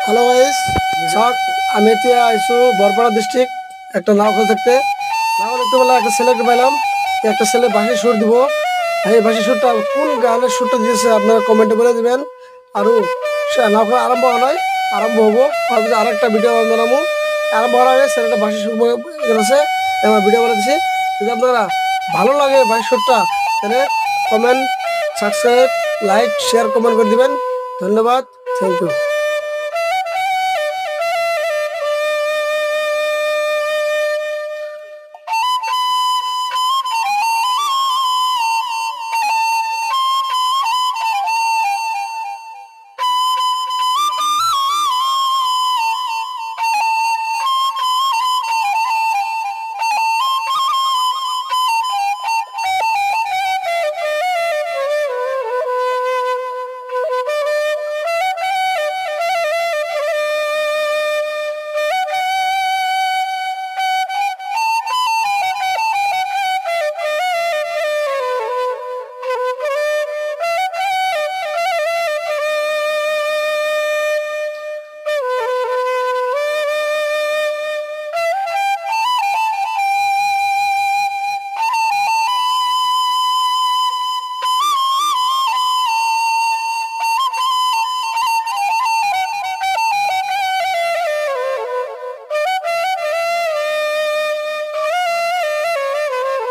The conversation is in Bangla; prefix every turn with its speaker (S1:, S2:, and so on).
S1: হ্যালো গাইস, শখ আমি এতিয়া আইসু বরপাড়া ডিস্ট্রিক্ট একটা নাওখাল থাকতে দেখতে পেলাম একটা ছেলেকে পাইলাম। একটা ছেলে বাঁশি সুর দিব। এই বাঁশি সুরটা কোন গানের সুরটা দিয়েছে আপনারা কমেন্টে বলে দিবেন। আর নাওখাল আরম্ভ হয় নাই, আরম্ভ হবো ভাবছি আর একটা ভিডিও বানাবো। আরম্ভ হওয়ার আগে ছেলেটা বাঁশি সুর গেছে, আমার ভিডিও বানাচ্ছি। যদি আপনারা ভালো লাগে বাঁশি সুরটা তাহলে comment, subscribe, like, share, comment করে দিবেন। ধন্যবাদ, থ্যাংক ইউ।